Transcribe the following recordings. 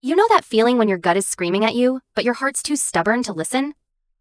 You know that feeling when your gut is screaming at you, but your heart's too stubborn to listen?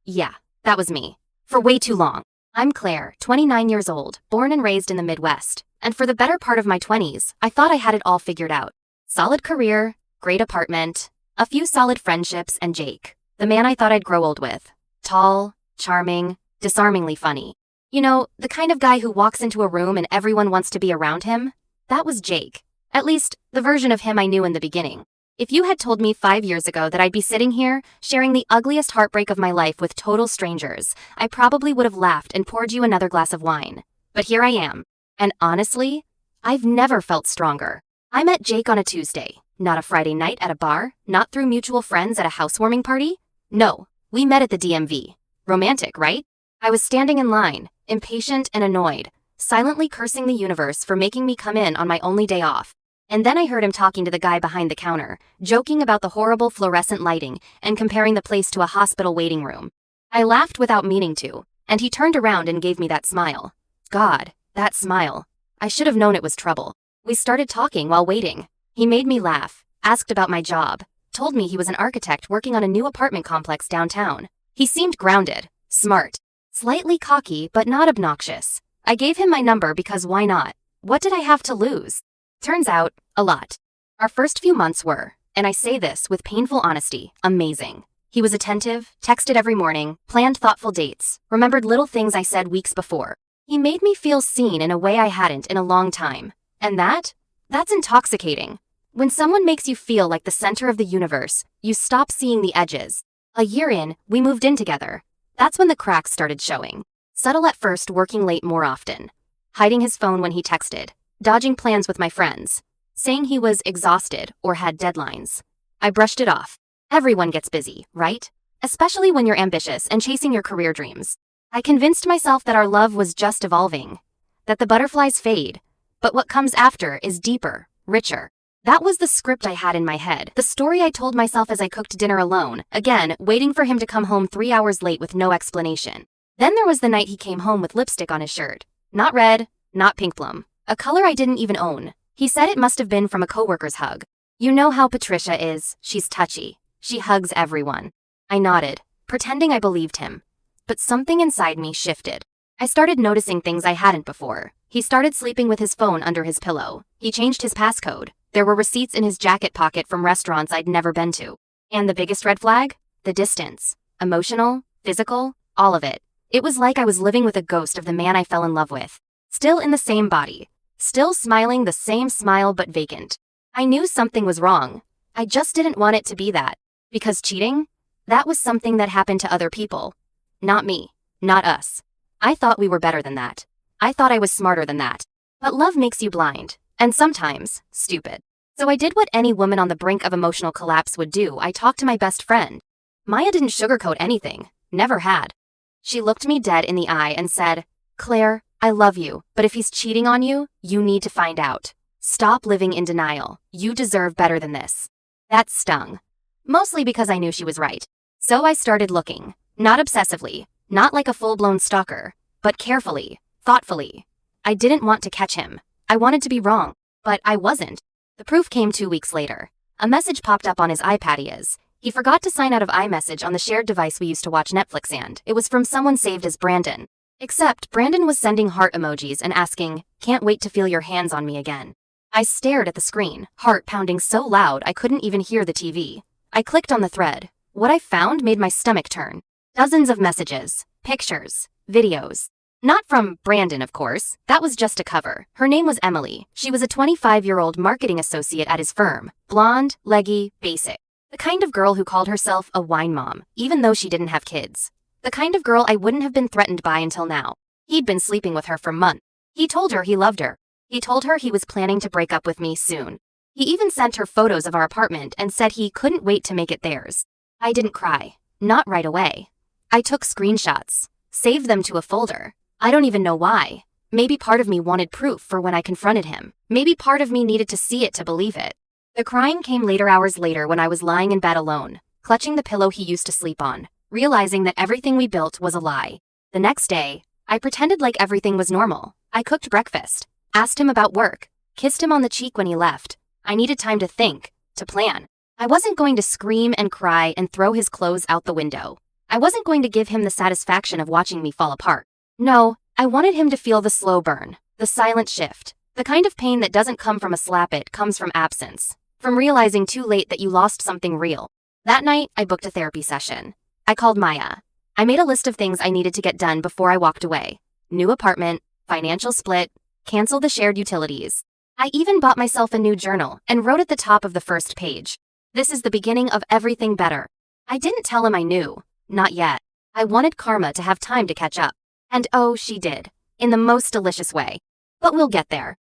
Yeah, that was me. For way too long. I'm Claire, 29 years old, born and raised in the Midwest, and for the better part of my 20s, I thought I had it all figured out. Solid career, great apartment, a few solid friendships, and Jake, the man I thought I'd grow old with. Tall, charming, disarmingly funny. You know, the kind of guy who walks into a room and everyone wants to be around him? That was Jake. At least, the version of him I knew in the beginning. If you had told me 5 years ago that I'd be sitting here, sharing the ugliest heartbreak of my life with total strangers, I probably would have laughed and poured you another glass of wine. But here I am. And honestly, I've never felt stronger. I met Jake on a Tuesday, not a Friday night at a bar, not through mutual friends at a housewarming party. No, we met at the DMV. Romantic, right? I was standing in line, impatient and annoyed, silently cursing the universe for making me come in on my only day off. And then I heard him talking to the guy behind the counter, joking about the horrible fluorescent lighting and comparing the place to a hospital waiting room. I laughed without meaning to, and he turned around and gave me that smile. God, that smile. I should have known it was trouble. We started talking while waiting. He made me laugh, asked about my job, told me he was an architect working on a new apartment complex downtown. He seemed grounded, smart, slightly cocky but not obnoxious. I gave him my number because why not? What did I have to lose? Turns out, a lot. Our first few months were, and I say this with painful honesty, amazing. He was attentive, texted every morning, planned thoughtful dates, remembered little things I said weeks before. He made me feel seen in a way I hadn't in a long time. And that's intoxicating. When someone makes you feel like the center of the universe, you stop seeing the edges. A year in, we moved in together. That's when the cracks started showing. Subtle at first, working late more often. Hiding his phone when he texted. Dodging plans with my friends, saying he was exhausted or had deadlines. I brushed it off. Everyone gets busy, right? Especially when you're ambitious and chasing your career dreams. I convinced myself that our love was just evolving, that the butterflies fade, but what comes after is deeper, richer. That was the script I had in my head, the story I told myself as I cooked dinner alone, again, waiting for him to come home 3 hours late with no explanation. Then there was the night he came home with lipstick on his shirt. Not red, not pink plum. A color I didn't even own. He said it must have been from a coworker's hug. You know how Patricia is, she's touchy. She hugs everyone. I nodded, pretending I believed him. But something inside me shifted. I started noticing things I hadn't before. He started sleeping with his phone under his pillow. He changed his passcode. There were receipts in his jacket pocket from restaurants I'd never been to. And the biggest red flag? The distance. Emotional, physical, all of it. It was like I was living with a ghost of the man I fell in love with. Still in the same body. Still smiling the same smile but vacant. I knew something was wrong. I just didn't want it to be that. Because cheating? That was something that happened to other people. Not me. Not us. I thought we were better than that. I thought I was smarter than that. But love makes you blind. And sometimes, stupid. So I did what any woman on the brink of emotional collapse would do. I talked to my best friend. Maya didn't sugarcoat anything. Never had. She looked me dead in the eye and said, Claire, I love you, but if he's cheating on you, you need to find out. Stop living in denial. You deserve better than this. That stung. Mostly because I knew she was right. So I started looking. Not obsessively, not like a full-blown stalker, but carefully, thoughtfully. I didn't want to catch him. I wanted to be wrong, but I wasn't. The proof came 2 weeks later. A message popped up on his iPad. He forgot to sign out of iMessage on the shared device we used to watch Netflix, and it was from someone saved as Brandon. Except Brandon was sending heart emojis and asking, "Can't wait to feel your hands on me again." I stared at the screen, heart pounding so loud I couldn't even hear the TV. I clicked on the thread. What I found made my stomach turn. Dozens of messages, pictures, videos. Not from Brandon, of course. That was just a cover. Her name was Emily. She was a 25-year-old marketing associate at his firm. Blonde, leggy, basic. The kind of girl who called herself a wine mom, even though she didn't have kids. The kind of girl I wouldn't have been threatened by until now. He'd been sleeping with her for months. He told her he loved her. He told her he was planning to break up with me soon. He even sent her photos of our apartment and said he couldn't wait to make it theirs. I didn't cry. Not right away. I took screenshots. Saved them to a folder. I don't even know why. Maybe part of me wanted proof for when I confronted him. Maybe part of me needed to see it to believe it. The crying came hours later when I was lying in bed alone, clutching the pillow he used to sleep on, realizing that everything we built was a lie. The next day, I pretended like everything was normal. I cooked breakfast, asked him about work, kissed him on the cheek when he left. I needed time to think, to plan. I wasn't going to scream and cry and throw his clothes out the window. I wasn't going to give him the satisfaction of watching me fall apart. No, I wanted him to feel the slow burn, the silent shift, the kind of pain that doesn't come from a slap, it comes from absence, from realizing too late that you lost something real. That night, I booked a therapy session. I called Maya. I made a list of things I needed to get done before I walked away. New apartment, financial split, cancel the shared utilities. I even bought myself a new journal and wrote at the top of the first page, "This is the beginning of everything better." I didn't tell him I knew. Not yet. I wanted Karma to have time to catch up. And oh, she did. In the most delicious way. But we'll get there.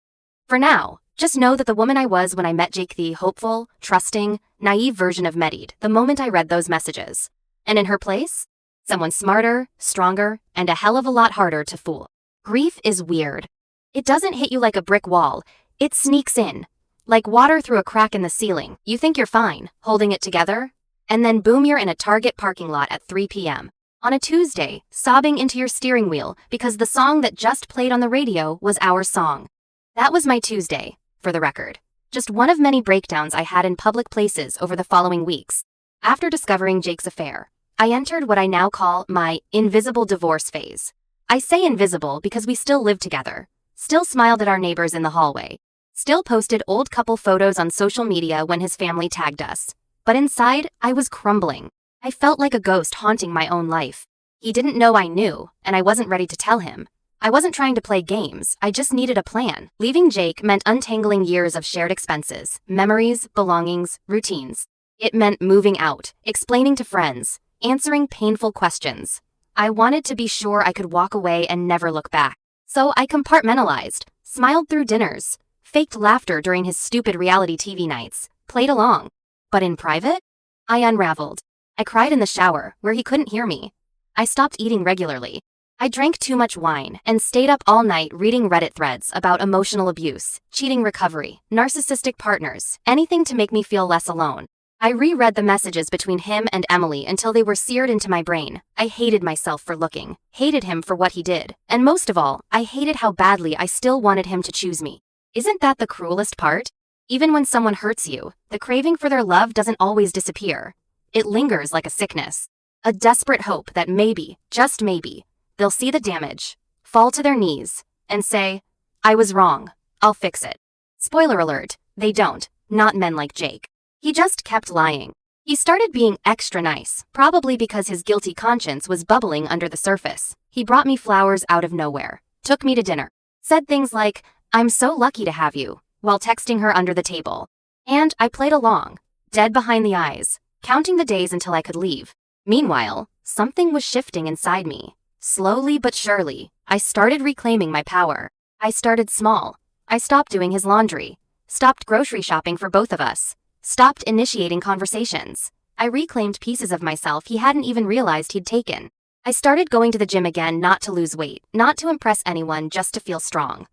For now, just know that the woman I was when I met Jake, the hopeful, trusting, naive version of Medid, the moment I read those messages. And in her place? Someone smarter, stronger, and a hell of a lot harder to fool. Grief is weird. It doesn't hit you like a brick wall. It sneaks in. Like water through a crack in the ceiling. You think you're fine, holding it together. And then boom, you're in a Target parking lot at 3 p.m. on a Tuesday, sobbing into your steering wheel because the song that just played on the radio was our song. That was my Tuesday, for the record. Just one of many breakdowns I had in public places over the following weeks. After discovering Jake's affair, I entered what I now call my invisible divorce phase. I say invisible because we still lived together, still smiled at our neighbors in the hallway, still posted old couple photos on social media when his family tagged us. But inside, I was crumbling. I felt like a ghost haunting my own life. He didn't know I knew, and I wasn't ready to tell him. I wasn't trying to play games, I just needed a plan. Leaving Jake meant untangling years of shared expenses, memories, belongings, routines. It meant moving out, explaining to friends, answering painful questions. I wanted to be sure I could walk away and never look back. So I compartmentalized, smiled through dinners, faked laughter during his stupid reality TV nights, played along. But in private, I unraveled. I cried in the shower, where he couldn't hear me. I stopped eating regularly. I drank too much wine and stayed up all night reading Reddit threads about emotional abuse, cheating recovery, narcissistic partners, anything to make me feel less alone. I reread the messages between him and Emily until they were seared into my brain. I hated myself for looking, hated him for what he did, and most of all, I hated how badly I still wanted him to choose me. Isn't that the cruelest part? Even when someone hurts you, the craving for their love doesn't always disappear. It lingers like a sickness. A desperate hope that maybe, just maybe, they'll see the damage, fall to their knees, and say, "I was wrong, I'll fix it." Spoiler alert, they don't, not men like Jake. He just kept lying. He started being extra nice, probably because his guilty conscience was bubbling under the surface. He brought me flowers out of nowhere, took me to dinner, said things like, "I'm so lucky to have you," while texting her under the table. And I played along, dead behind the eyes, counting the days until I could leave. Meanwhile, something was shifting inside me. Slowly but surely, I started reclaiming my power. I started small. I stopped doing his laundry, stopped grocery shopping for both of us, stopped initiating conversations. I reclaimed pieces of myself he hadn't even realized he'd taken. I started going to the gym again, not to lose weight, not to impress anyone, just to feel strong.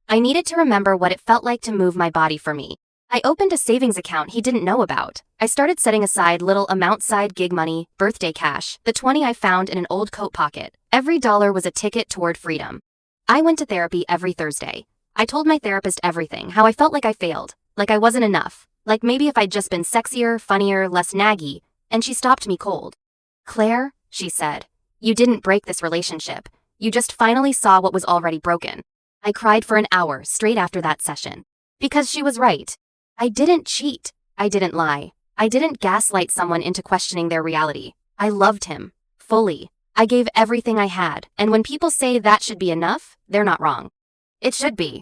I needed to remember what it felt like to move my body for me. I opened a savings account he didn't know about. I started setting aside little amounts, side gig money, birthday cash, the 20 I found in an old coat pocket. Every dollar was a ticket toward freedom. I went to therapy every Thursday. I told my therapist everything, how I felt like I failed, like I wasn't enough, like maybe if I'd just been sexier, funnier, less naggy, and she stopped me cold. "Claire," she said, "you didn't break this relationship. You just finally saw what was already broken." I cried for an hour straight after that session. Because she was right. I didn't cheat. I didn't lie. I didn't gaslight someone into questioning their reality. I loved him. Fully. I gave everything I had, and when people say that should be enough, they're not wrong. It should be.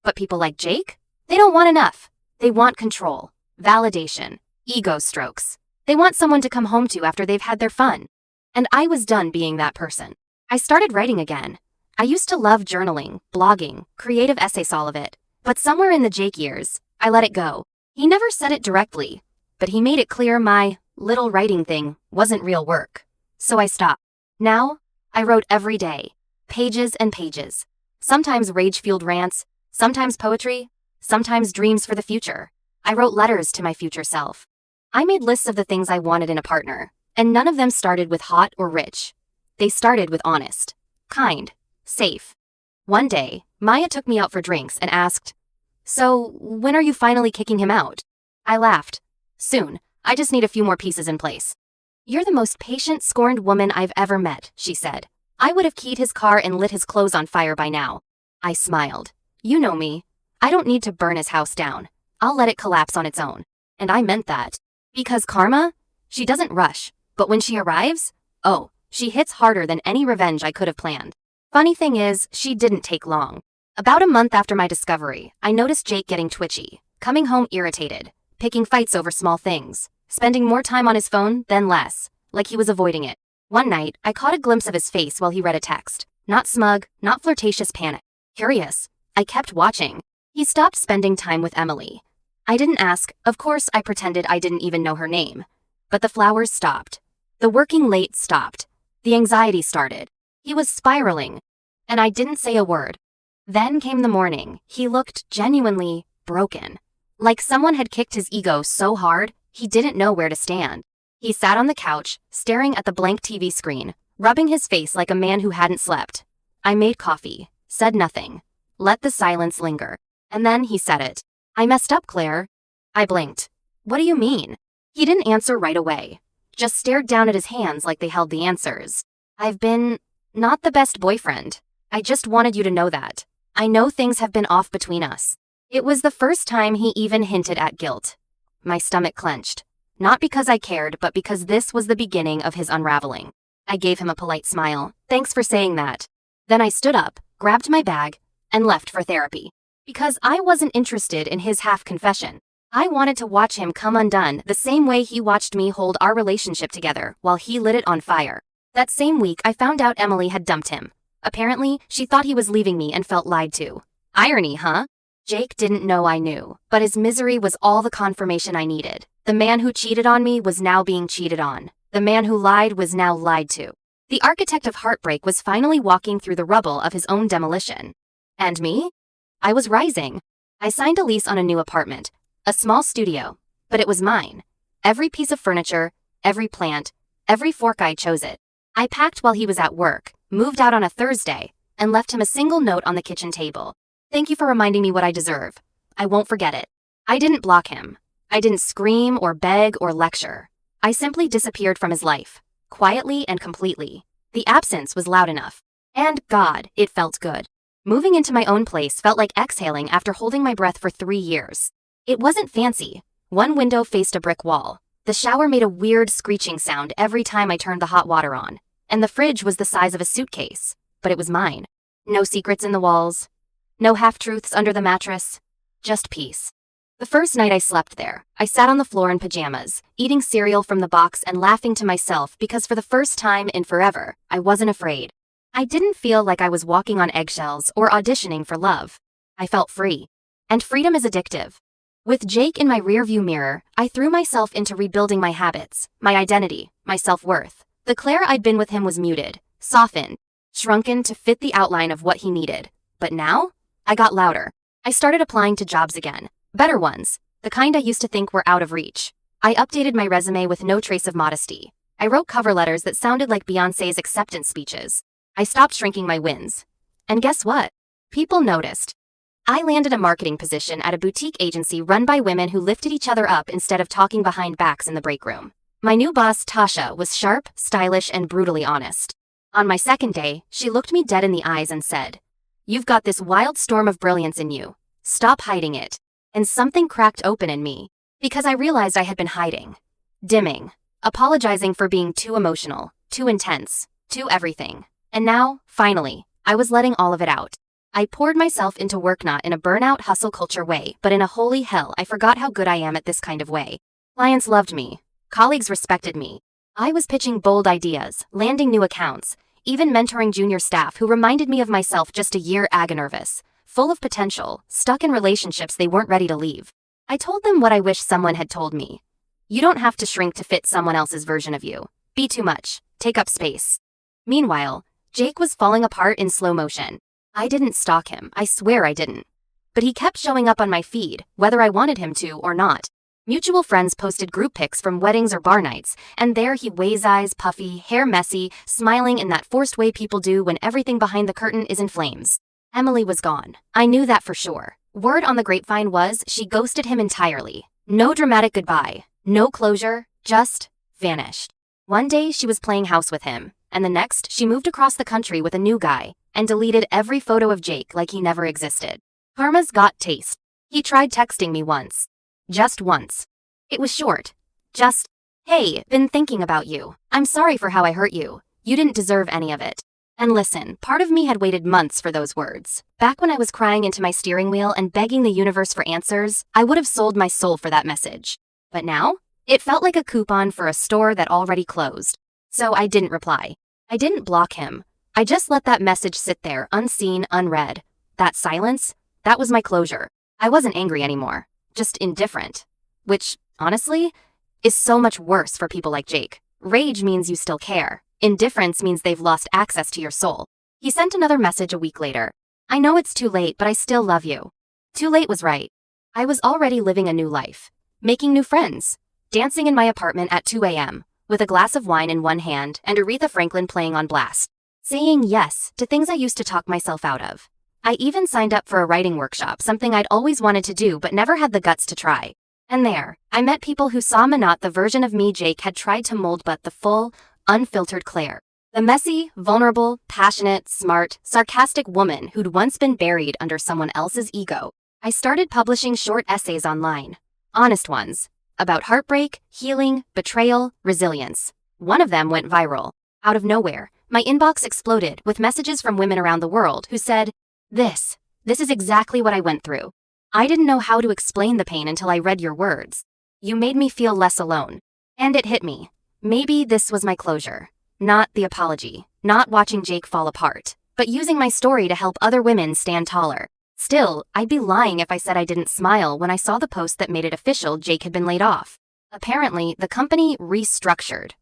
But people like Jake? They don't want enough. They want control, validation, ego strokes. They want someone to come home to after they've had their fun. And I was done being that person. I started writing again. I used to love journaling, blogging, creative essays, all of it. But somewhere in the Jake years, I let it go. He never said it directly, but he made it clear my little writing thing wasn't real work. So I stopped. Now, I wrote every day, pages and pages. Sometimes rage-fueled rants, sometimes poetry, sometimes dreams for the future. I wrote letters to my future self. I made lists of the things I wanted in a partner, and none of them started with hot or rich. They started with honest, kind, safe. One day, Maya took me out for drinks and asked, "So, when are you finally kicking him out?" I laughed. "Soon. I just need a few more pieces in place. You're the most patient, scorned woman I've ever met, she said. I would have keyed his car and lit his clothes on fire by now. I smiled. You know me. I don't need to burn his house down. I'll let it collapse on its own. And I meant that. Because karma? She doesn't rush, but when she arrives, oh, she hits harder than any revenge I could have planned. Funny thing is, she didn't take long. About a month after my discovery, I noticed Jake getting twitchy, coming home irritated, picking fights over small things, spending more time on his phone, then less, like he was avoiding it. One night, I caught a glimpse of his face while he read a text. Not smug, not flirtatious panic. Curious. I kept watching. He stopped spending time with Emily. I didn't ask, of course I pretended I didn't even know her name. But the flowers stopped. The working late stopped. The anxiety started. He was spiraling. And I didn't say a word. Then came the morning. He looked genuinely broken. Like someone had kicked his ego so hard, he didn't know where to stand. He sat on the couch, staring at the blank TV screen, rubbing his face like a man who hadn't slept. I made coffee, said nothing, let the silence linger. And then he said it. I messed up, Claire. I blinked. What do you mean? He didn't answer right away, just stared down at his hands like they held the answers. I've been not the best boyfriend. I just wanted you to know that. I know things have been off between us. It was the first time he even hinted at guilt. My stomach clenched. Not because I cared, but because this was the beginning of his unraveling. I gave him a polite smile. Thanks for saying that. Then I stood up, grabbed my bag, and left for therapy. Because I wasn't interested in his half-confession. I wanted to watch him come undone the same way he watched me hold our relationship together while he lit it on fire. That same week, I found out Emily had dumped him. Apparently, she thought he was leaving me and felt lied to. Irony, huh? Jake didn't know I knew, but his misery was all the confirmation I needed. The man who cheated on me was now being cheated on. The man who lied was now lied to. The architect of heartbreak was finally walking through the rubble of his own demolition. And me? I was rising. I signed a lease on a new apartment, a small studio, but it was mine. Every piece of furniture, every plant, every fork I chose it. I packed while he was at work, moved out on a Thursday, and left him a single note on the kitchen table. Thank you for reminding me what I deserve. I won't forget it. I didn't block him. I didn't scream or beg or lecture. I simply disappeared from his life, quietly and completely. The absence was loud enough. And God, it felt good. Moving into my own place felt like exhaling after holding my breath for 3 years. It wasn't fancy. One window faced a brick wall. The shower made a weird screeching sound every time I turned the hot water on. And the fridge was the size of a suitcase. But it was mine. No secrets in the walls. No half-truths under the mattress. Just peace. The first night I slept there, I sat on the floor in pajamas, eating cereal from the box and laughing to myself because for the first time in forever, I wasn't afraid. I didn't feel like I was walking on eggshells or auditioning for love. I felt free. And freedom is addictive. With Jake in my rearview mirror, I threw myself into rebuilding my habits, my identity, my self-worth. The Claire I'd been with him was muted, softened, shrunken to fit the outline of what he needed. But now, I got louder. I started applying to jobs again. Better ones, the kind I used to think were out of reach. I updated my resume with no trace of modesty. I wrote cover letters that sounded like Beyoncé's acceptance speeches. I stopped shrinking my wins. And guess what? People noticed. I landed a marketing position at a boutique agency run by women who lifted each other up instead of talking behind backs in the break room. My new boss, Tasha, was sharp, stylish, and brutally honest. On my second day, she looked me dead in the eyes and said, "You've got this wild storm of brilliance in you. Stop hiding it." And something cracked open in me, because I realized I had been hiding, dimming, apologizing for being too emotional, too intense, too everything. And now, finally, I was letting all of it out. I poured myself into work not in a burnout hustle culture way, but in a holy hell I forgot how good I am at this kind of way. Clients loved me. Colleagues respected me. I was pitching bold ideas, landing new accounts, even mentoring junior staff who reminded me of myself just a year nervous. Full of potential, stuck in relationships they weren't ready to leave. I told them what I wish someone had told me. You don't have to shrink to fit someone else's version of you. Be too much. Take up space. Meanwhile, Jake was falling apart in slow motion. I didn't stalk him, I swear I didn't. But he kept showing up on my feed, whether I wanted him to or not. Mutual friends posted group pics from weddings or bar nights, and there he weighs eyes, puffy, hair messy, smiling in that forced way people do when everything behind the curtain is in flames. Emily was gone. I knew that for sure. Word on the grapevine was she ghosted him entirely. No dramatic goodbye. No closure, just vanished. One day she was playing house with him, and the next she moved across the country with a new guy and deleted every photo of Jake like he never existed. Karma's got taste. He tried texting me once. Just once. It was short. Just, "Hey, been thinking about you. I'm sorry for how I hurt you. You didn't deserve any of it." And listen, part of me had waited months for those words. Back when I was crying into my steering wheel and begging the universe for answers, I would have sold my soul for that message. But now, it felt like a coupon for a store that already closed. So I didn't reply. I didn't block him. I just let that message sit there, unseen, unread. That silence, that was my closure. I wasn't angry anymore, just indifferent. Which, honestly, is so much worse for people like Jake. Rage means you still care. Indifference means they've lost access to your soul. He sent another message a week later. "I know it's too late, but I still love you." Too late was right. I was already living a new life. Making new friends. Dancing in my apartment at 2 a.m., with a glass of wine in one hand and Aretha Franklin playing on blast. Saying yes to things I used to talk myself out of. I even signed up for a writing workshop, something I'd always wanted to do but never had the guts to try. And there, I met people who saw me not the version of me Jake had tried to mold but the full, unfiltered Claire. The messy, vulnerable, passionate, smart, sarcastic woman who'd once been buried under someone else's ego. I started publishing short essays online. Honest ones. About heartbreak, healing, betrayal, resilience. One of them went viral. Out of nowhere, my inbox exploded with messages from women around the world who said, This is exactly what I went through. I didn't know how to explain the pain until I read your words. You made me feel less alone." And it hit me. Maybe this was my closure. Not the apology, not watching Jake fall apart, but using my story to help other women stand taller. Still, I'd be lying if I said I didn't smile when I saw the post that made it official Jake had been laid off. Apparently, the company restructured.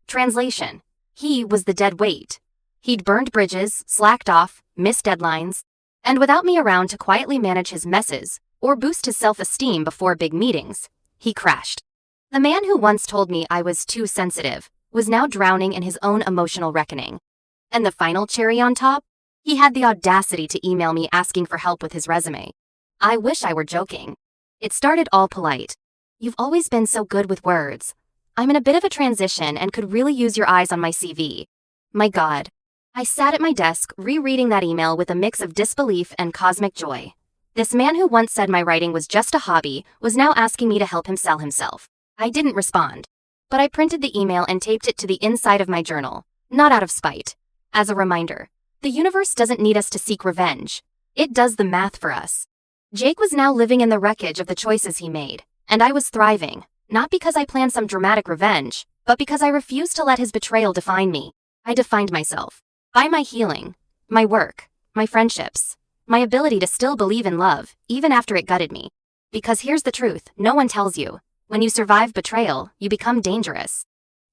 Translation: he was the dead weight. He'd burned bridges, slacked off, missed deadlines, and without me around to quietly manage his messes or boost his self-esteem before big meetings, he crashed. The man who once told me I was too sensitive was now drowning in his own emotional reckoning. And the final cherry on top? He had the audacity to email me asking for help with his resume. I wish I were joking. It started all polite. "You've always been so good with words. I'm in a bit of a transition and could really use your eyes on my CV." My God. I sat at my desk rereading that email with a mix of disbelief and cosmic joy. This man who once said my writing was just a hobby was now asking me to help him sell himself. I didn't respond. But I printed the email and taped it to the inside of my journal, not out of spite. As a reminder, the universe doesn't need us to seek revenge. It does the math for us. Jake was now living in the wreckage of the choices he made, and I was thriving, not because I planned some dramatic revenge, but because I refused to let his betrayal define me. I defined myself by my healing, my work, my friendships, my ability to still believe in love, even after it gutted me. Because here's the truth, no one tells you. When you survive betrayal, you become dangerous.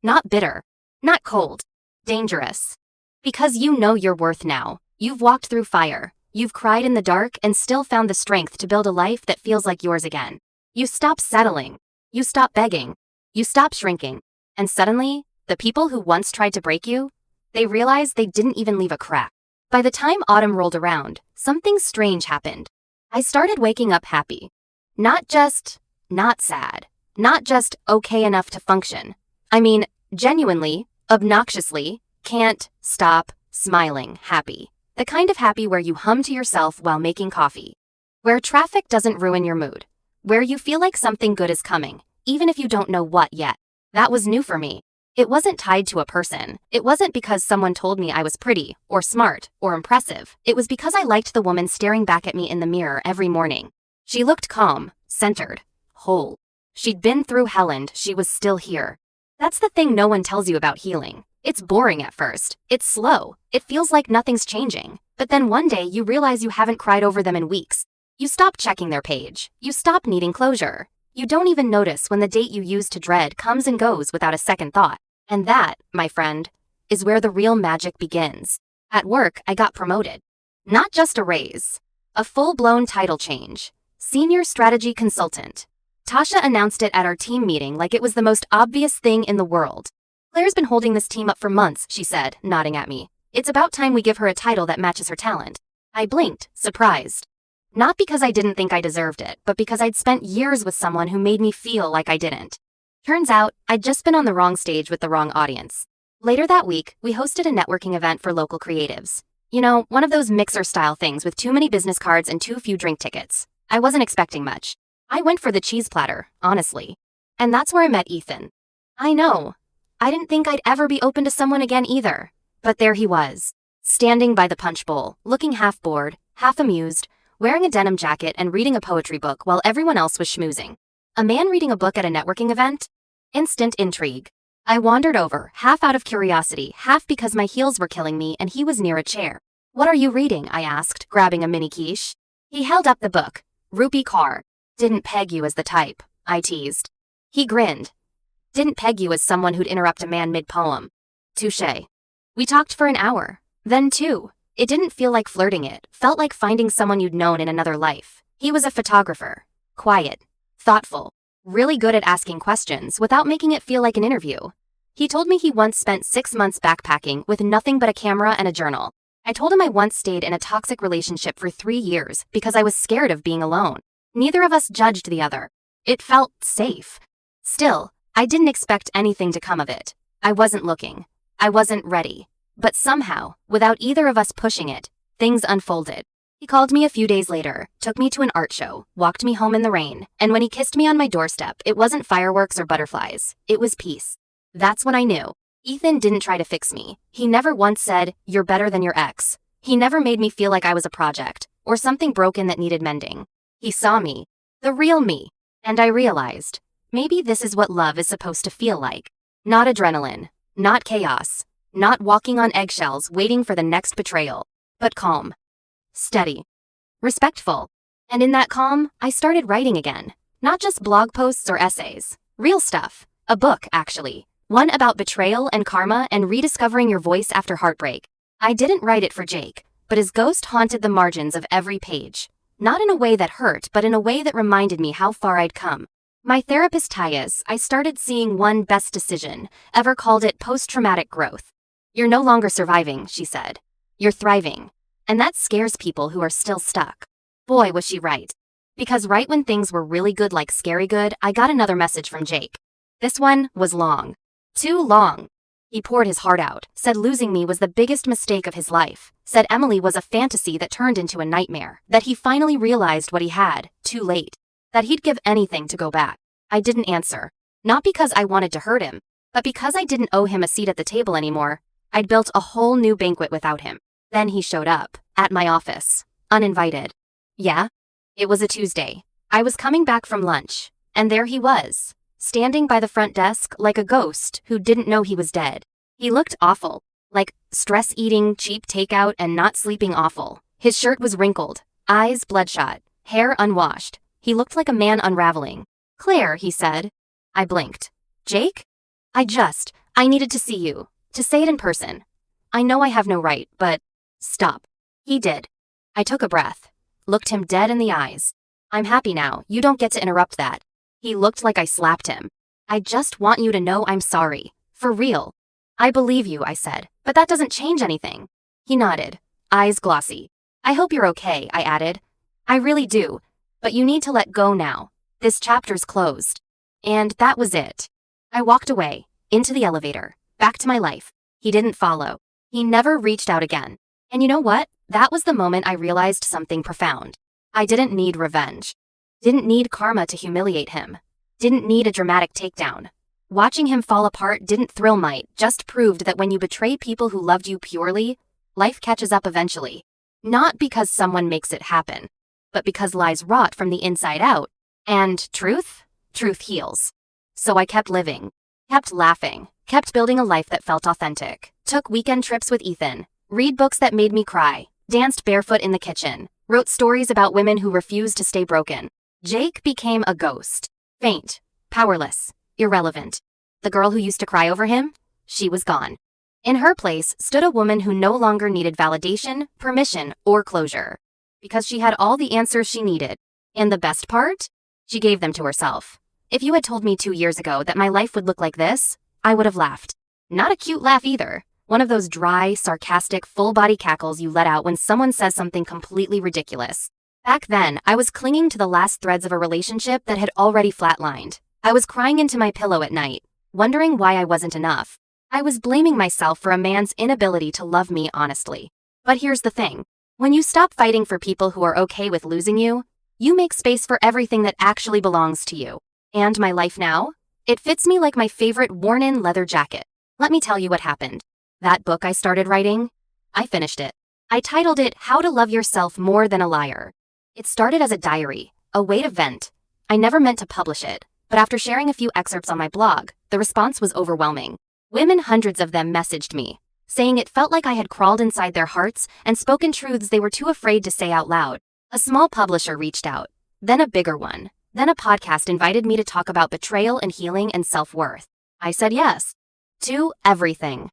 Not bitter, not cold, dangerous. Because you know your worth now. You've walked through fire. You've cried in the dark and still found the strength to build a life that feels like yours again. You stop settling. You stop begging. You stop shrinking. And suddenly, the people who once tried to break you, they realized they didn't even leave a crack. By the time autumn rolled around, something strange happened. I started waking up happy. Not sad. Not just okay enough to function. I mean, genuinely, obnoxiously, can't stop smiling happy. The kind of happy where you hum to yourself while making coffee. Where traffic doesn't ruin your mood. Where you feel like something good is coming, even if you don't know what yet. That was new for me. It wasn't tied to a person. It wasn't because someone told me I was pretty, or smart, or impressive. It was because I liked the woman staring back at me in the mirror every morning. She looked calm, centered, whole. She'd been through hell and she was still here. That's the thing no one tells you about healing. It's boring at first. It's slow. It feels like nothing's changing. But then one day you realize you haven't cried over them in weeks. You stop checking their page. You stop needing closure. You don't even notice when the date you used to dread comes and goes without a second thought. And that, my friend, is where the real magic begins. At work, I got promoted. Not just a raise. A full-blown title change. Senior Strategy Consultant. Tasha announced it at our team meeting like it was the most obvious thing in the world. "Claire's been holding this team up for months," she said, nodding at me. "It's about time we give her a title that matches her talent." I blinked, surprised. Not because I didn't think I deserved it, but because I'd spent years with someone who made me feel like I didn't. Turns out, I'd just been on the wrong stage with the wrong audience. Later that week, we hosted a networking event for local creatives. You know, one of those mixer-style things with too many business cards and too few drink tickets. I wasn't expecting much. I went for the cheese platter, honestly. And that's where I met Ethan. I know. I didn't think I'd ever be open to someone again either. But there he was, standing by the punch bowl, looking half bored, half amused, wearing a denim jacket and reading a poetry book while everyone else was schmoozing. A man reading a book at a networking event? Instant intrigue. I wandered over, half out of curiosity, half because my heels were killing me and he was near a chair. "What are you reading?" I asked, grabbing a mini quiche. He held up the book. Rupi Kaur. "Didn't peg you as the type," I teased. He grinned. "Didn't peg you as someone who'd interrupt a man mid-poem." Touché. We talked for an hour. Then 2. It didn't feel like flirting, it felt like finding someone you'd known in another life. He was a photographer. Quiet. Thoughtful. Really good at asking questions without making it feel like an interview. He told me he once spent 6 months backpacking with nothing but a camera and a journal. I told him I once stayed in a toxic relationship for 3 years because I was scared of being alone. Neither of us judged the other. It felt safe. Still, I didn't expect anything to come of it. I wasn't looking. I wasn't ready. But somehow, without either of us pushing it, things unfolded. He called me a few days later, took me to an art show, walked me home in the rain, and when he kissed me on my doorstep, it wasn't fireworks or butterflies. It was peace. That's when I knew. Ethan didn't try to fix me. He never once said, "You're better than your ex." He never made me feel like I was a project, or something broken that needed mending. He saw me. The real me. And I realized, maybe this is what love is supposed to feel like. Not adrenaline. Not chaos. Not walking on eggshells waiting for the next betrayal. But calm. Steady. Respectful. And in that calm, I started writing again. Not just blog posts or essays. Real stuff. A book, actually. One about betrayal and karma and rediscovering your voice after heartbreak. I didn't write it for Jake, but his ghost haunted the margins of every page. Not in a way that hurt, but in a way that reminded me how far I'd come. My therapist Tyus, I started seeing one best decision, ever called it post-traumatic growth. "You're no longer surviving," she said. "You're thriving." And that scares people who are still stuck. Boy, was she right. Because right when things were really good, like scary good, I got another message from Jake. This one was long. Too long. He poured his heart out, said losing me was the biggest mistake of his life, said Emily was a fantasy that turned into a nightmare, that he finally realized what he had, too late, that he'd give anything to go back. I didn't answer. Not because I wanted to hurt him, but because I didn't owe him a seat at the table anymore. I'd built a whole new banquet without him. Then he showed up, at my office, uninvited. Yeah? It was a Tuesday. I was coming back from lunch, and there he was, standing by the front desk like a ghost who didn't know he was dead. He looked awful, like stress-eating, cheap takeout and not sleeping awful. His shirt was wrinkled, eyes bloodshot, hair unwashed. He looked like a man unraveling. "Claire," he said. I blinked. "Jake? I needed to see you, to say it in person. I know I have no right, but stop." He did. I took a breath, looked him dead in the eyes. "I'm happy now, you don't get to interrupt that." He looked like I slapped him. "I just want you to know I'm sorry. For real." "I believe you," I said, "but that doesn't change anything." He nodded, eyes glossy. "I hope you're okay," I added. "I really do. But you need to let go now. This chapter's closed." And that was it. I walked away, into the elevator, back to my life. He didn't follow. He never reached out again. And you know what? That was the moment I realized something profound. I didn't need revenge. Didn't need karma to humiliate him. Didn't need a dramatic takedown. Watching him fall apart didn't thrill might, just proved that when you betray people who loved you purely, life catches up eventually. Not because someone makes it happen, but because lies rot from the inside out. And truth heals. So I kept living, kept laughing, kept building a life that felt authentic. Took weekend trips with Ethan, read books that made me cry, danced barefoot in the kitchen, wrote stories about women who refused to stay broken. Jake became a ghost. Faint, powerless, irrelevant. The girl who used to cry over him? She was gone. In her place stood a woman who no longer needed validation, permission, or closure. Because she had all the answers she needed. And the best part? She gave them to herself. If you had told me 2 years ago that my life would look like this, I would have laughed. Not a cute laugh either. One of those dry, sarcastic, full-body cackles you let out when someone says something completely ridiculous. Back then, I was clinging to the last threads of a relationship that had already flatlined. I was crying into my pillow at night, wondering why I wasn't enough. I was blaming myself for a man's inability to love me honestly. But here's the thing. When you stop fighting for people who are okay with losing you, you make space for everything that actually belongs to you. And my life now? It fits me like my favorite worn-in leather jacket. Let me tell you what happened. That book I started writing? I finished it. I titled it How to Love Yourself More Than a Liar. It started as a diary, a way to vent. I never meant to publish it, but after sharing a few excerpts on my blog, the response was overwhelming. Women, hundreds of them, messaged me, saying it felt like I had crawled inside their hearts and spoken truths they were too afraid to say out loud. A small publisher reached out, then a bigger one, then a podcast invited me to talk about betrayal and healing and self-worth. I said yes to everything.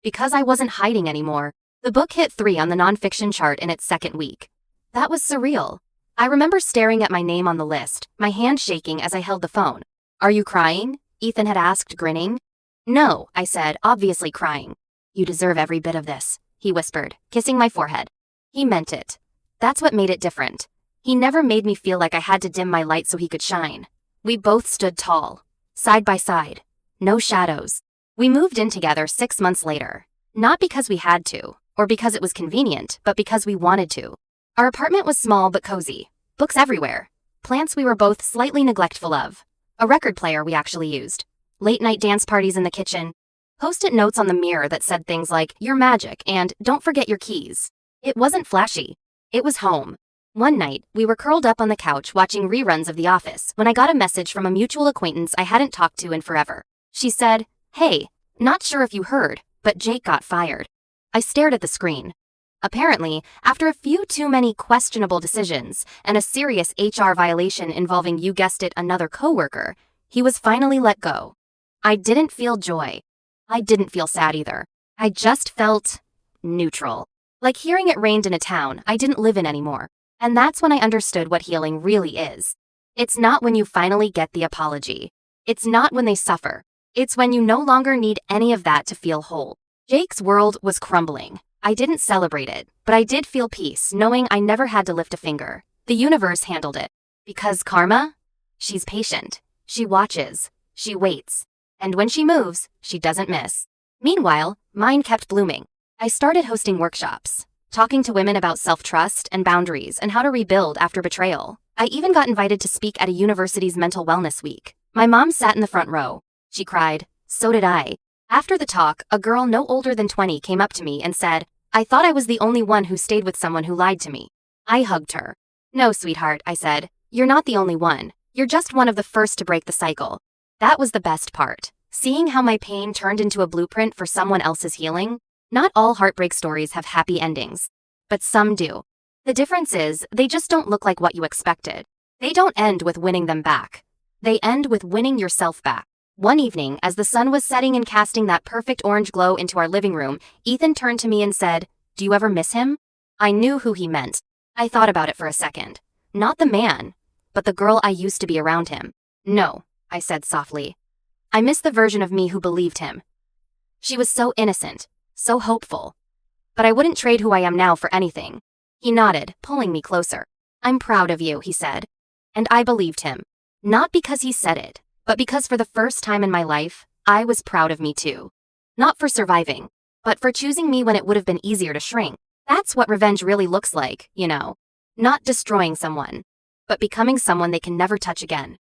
Because I wasn't hiding anymore. The book hit 3 on the nonfiction chart in its second week. That was surreal. I remember staring at my name on the list, my hand shaking as I held the phone. "Are you crying?" Ethan had asked, grinning. "No," I said, obviously crying. "You deserve every bit of this," he whispered, kissing my forehead. He meant it. That's what made it different. He never made me feel like I had to dim my light so he could shine. We both stood tall, side by side. No shadows. We moved in together 6 months later. Not because we had to, or because it was convenient, but because we wanted to. Our apartment was small but cozy. Books everywhere. Plants we were both slightly neglectful of. A record player we actually used. Late-night dance parties in the kitchen. Post-it notes on the mirror that said things like, "You're magic," and "Don't forget your keys." It wasn't flashy. It was home. One night, we were curled up on the couch watching reruns of The Office when I got a message from a mutual acquaintance I hadn't talked to in forever. She said, "Hey, not sure if you heard, but Jake got fired." I stared at the screen. Apparently, after a few too many questionable decisions and a serious HR violation involving, you guessed it, another coworker, he was finally let go. I didn't feel joy. I didn't feel sad either. I just felt neutral. Like hearing it rained in a town I didn't live in anymore. And that's when I understood what healing really is. It's not when you finally get the apology. It's not when they suffer. It's when you no longer need any of that to feel whole. Jake's world was crumbling. I didn't celebrate it, but I did feel peace knowing I never had to lift a finger. The universe handled it. Because karma? She's patient. She watches. She waits. And when she moves, she doesn't miss. Meanwhile, mine kept blooming. I started hosting workshops, talking to women about self-trust and boundaries and how to rebuild after betrayal. I even got invited to speak at a university's mental wellness week. My mom sat in the front row. She cried. So did I. After the talk, a girl no older than 20 came up to me and said, "I thought I was the only one who stayed with someone who lied to me." I hugged her. "No, sweetheart," I said. "You're not the only one. You're just one of the first to break the cycle." That was the best part. Seeing how my pain turned into a blueprint for someone else's healing. Not all heartbreak stories have happy endings. But some do. The difference is, they just don't look like what you expected. They don't end with winning them back. They end with winning yourself back. One evening, as the sun was setting and casting that perfect orange glow into our living room, Ethan turned to me and said, "Do you ever miss him?" I knew who he meant. I thought about it for a second. Not the man, but the girl I used to be around him. "No," I said softly. "I miss the version of me who believed him. She was so innocent, so hopeful. But I wouldn't trade who I am now for anything." He nodded, pulling me closer. "I'm proud of you," he said. And I believed him. Not because he said it, but because for the first time in my life, I was proud of me too. Not for surviving, but for choosing me when it would have been easier to shrink. That's what revenge really looks like, you know. Not destroying someone, but becoming someone they can never touch again.